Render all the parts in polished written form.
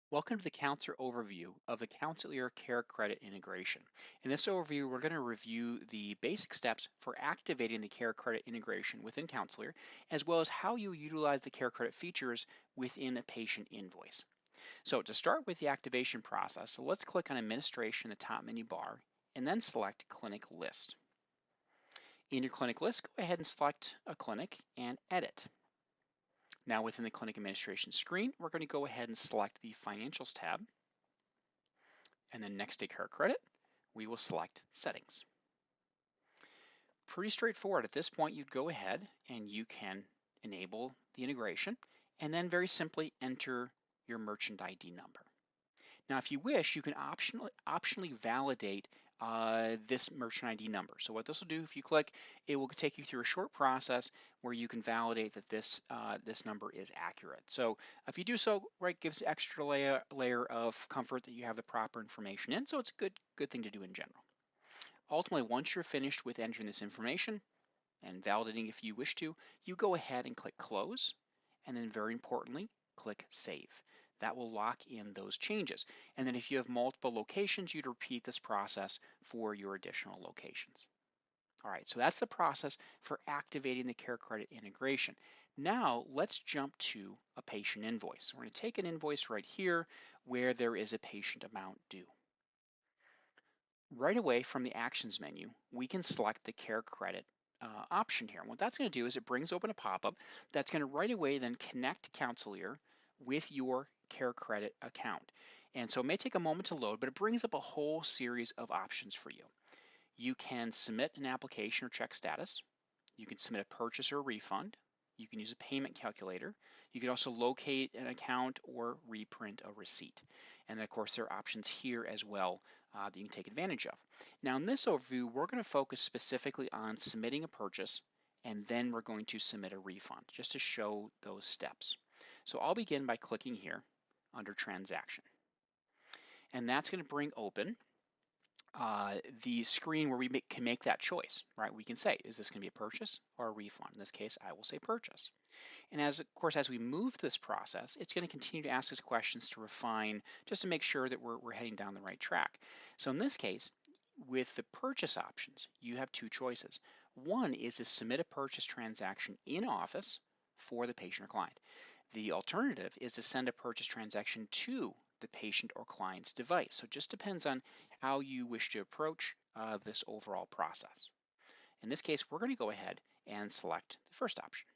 Welcome to the Counselor overview of the CounselEAR CareCredit integration. In this overview, we're going to review the basic steps for activating the CareCredit integration within CounselEAR, as well as how you utilize the CareCredit features within a patient invoice. So to start with the activation process, let's click on Administration in the top menu bar, and then select Clinic List. In your clinic list, go ahead and select a clinic and edit. Now within the clinic administration screen, we're going to go ahead and select the Financials tab. And then next to CareCredit, we will select Settings. Pretty straightforward. At this point, you'd go ahead and you can enable the integration and then very simply enter your merchant ID number. Now, if you wish, you can optionally validate this merchant ID number. So what this will do, if you click, it will take you through a short process where you can validate that this number is accurate. So if you do so, right, gives extra layer of comfort that you have the proper information in. So it's a good thing to do in general. Ultimately, once you're finished with entering this information and validating if you wish to, you go ahead and click Close, and then very importantly, click Save. That will lock in those changes. And then if you have multiple locations, you'd repeat this process for your additional locations. All right, so that's the process for activating the CareCredit integration. Now let's jump to a patient invoice. We're going to take an invoice right here where there is a patient amount due. Right away from the Actions menu, we can select the CareCredit option here. And what that's going to do is it brings open a pop-up that's going to right away then connect CounselEAR with your CareCredit account. And so it may take a moment to load, but it brings up a whole series of options for you. You can submit an application or check status. You can submit a purchase or a refund. You can use a payment calculator. You can also locate an account or reprint a receipt. And then of course, there are options here as well that you can take advantage of. Now in this overview, we're going to focus specifically on submitting a purchase, and then we're going to submit a refund just to show those steps. So I'll begin by clicking here under transaction. And that's going to bring open the screen where we can make that choice, right? We can say, is this going to be a purchase or a refund? In this case, I will say purchase. And of course, as we move this process, it's going to continue to ask us questions to refine, just to make sure that we're heading down the right track. So in this case, with the purchase options, you have two choices. One is to submit a purchase transaction in office for the patient or client. The alternative is to send a purchase transaction to the patient or client's device. So it just depends on how you wish to approach this overall process. In this case, we're going to go ahead and select the first option.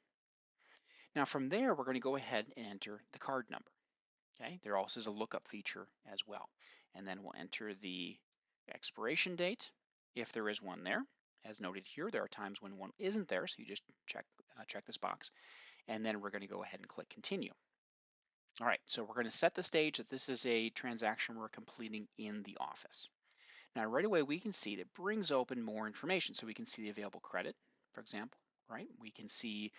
Now from there, we're going to go ahead and enter the card number. Okay, there also is a lookup feature as well. And then we'll enter the expiration date, if there is one there. As noted here, there are times when one isn't there, so you just check this box. And then we're going to go ahead and click continue. All right, so we're going to set the stage that this is a transaction we're completing in the office. Now, right away, we can see that it brings open more information. So we can see the available credit, for example, right? We can see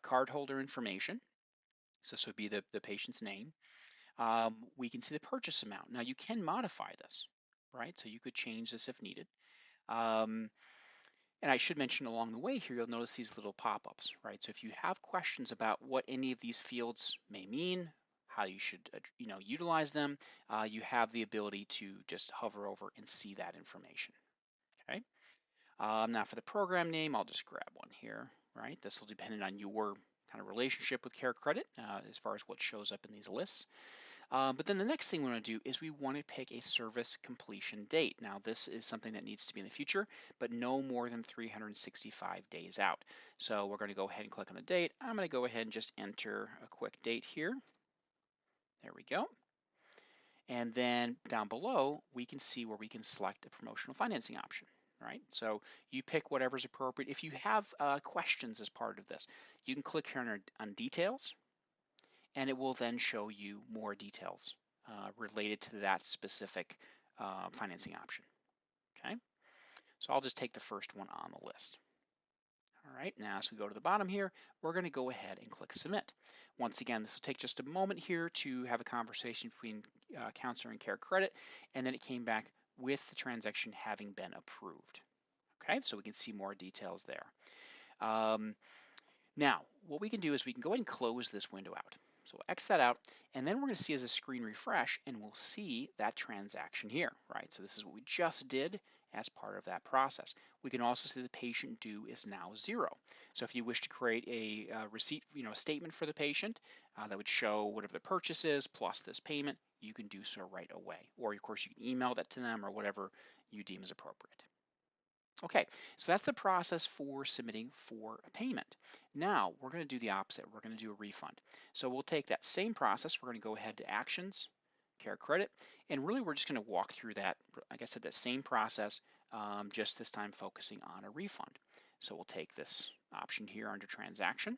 cardholder information. So this would be the patient's name. We can see the purchase amount. Now, you can modify this, right? So you could change this if needed. Um, and I should mention along the way here, you'll notice these little pop-ups, right? So if you have questions about what any of these fields may mean, how you should utilize them, you have the ability to just hover over and see that information, okay? Now for the program name, I'll just grab one here, right? This will depend on your kind of relationship with CareCredit as far as what shows up in these lists. But then the next thing we want to do is we want to pick a service completion date. Now this is something that needs to be in the future, but no more than 365 days out. So we're going to go ahead and click on the date. I'm going to go ahead and just enter a quick date here. There we go. And then down below, we can see where we can select a promotional financing option, right? So you pick whatever's appropriate. If you have questions as part of this, you can click here on details, and it will then show you more details related to that specific financing option, okay? So I'll just take the first one on the list. All right, now as we go to the bottom here, we're going to go ahead and click Submit. Once again, this will take just a moment here to have a conversation between CounselEAR and CareCredit, and then it came back with the transaction having been approved. Okay, so we can see more details there. Now, what we can do is we can go ahead and close this window out. So we'll X that out, and then we're going to see as a screen refresh, and we'll see that transaction here, right? So this is what we just did as part of that process. We can also see the patient due is now 0. So if you wish to create a receipt, statement for the patient that would show whatever the purchase is plus this payment, you can do so right away. Or of course you can email that to them or whatever you deem as appropriate. Okay, so that's the process for submitting for a payment. Now we're going to do the opposite. We're going to do a refund. So we'll take that same process. We're going to go ahead to Actions, CareCredit, and really we're just going to walk through that, like I said, that same process, just this time focusing on a refund. So we'll take this option here under Transaction,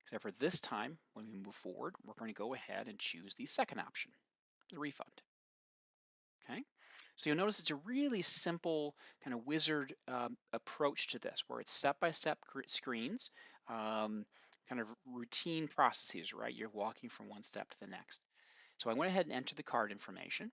except for this time, when we move forward, we're going to go ahead and choose the second option, the refund. Okay, so you'll notice it's a really simple kind of wizard approach to this, where it's step-by-step screens, kind of routine processes, right? You're walking from one step to the next. So I went ahead and entered the card information.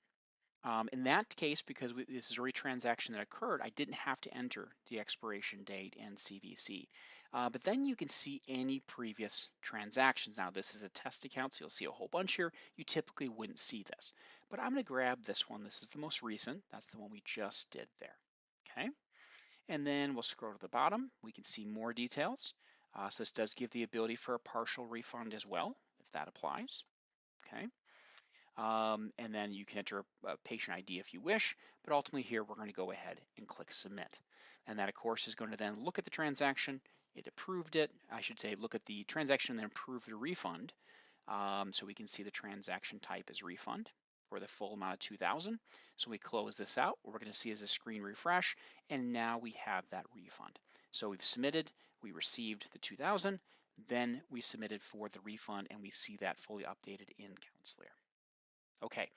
In that case, because this is a transaction that occurred, I didn't have to enter the expiration date and CVC. But then you can see any previous transactions. Now, this is a test account, so you'll see a whole bunch here. You typically wouldn't see this. But I'm going to grab this one. This is the most recent. That's the one we just did there. Okay. And then we'll scroll to the bottom. We can see more details. So this does give the ability for a partial refund as well, if that applies. Okay. And then you can enter a patient ID if you wish, but ultimately here we're going to go ahead and click submit. And that of course is going to then look at the transaction, it approved it, I should say look at the transaction and then approve the refund. So we can see the transaction type is refund for the full amount of 2,000. So we close this out, what we're going to see is a screen refresh, and now we have that refund. So we've submitted, we received the 2,000, then we submitted for the refund, and we see that fully updated in CounselEAR. Okay,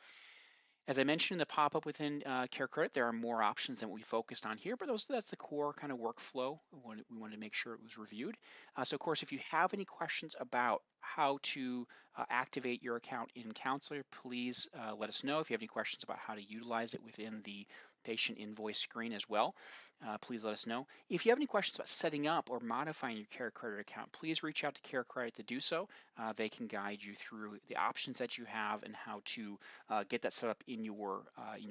as I mentioned in the pop-up within CareCredit, there are more options than what we focused on here, but that's the core kind of workflow. We wanted to make sure it was reviewed. So of course, if you have any questions about how to activate your account in CounselEAR, please let us know. If you have any questions about how to utilize it within the patient invoice screen as well, please let us know. If you have any questions about setting up or modifying your CareCredit account, please reach out to CareCredit to do so. They can guide you through the options that you have and how to get that set up in your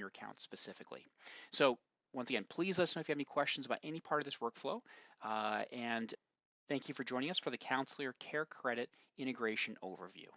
account specifically. So once again, please let us know if you have any questions about any part of this workflow. And thank you for joining us for the CounselEAR CareCredit integration overview.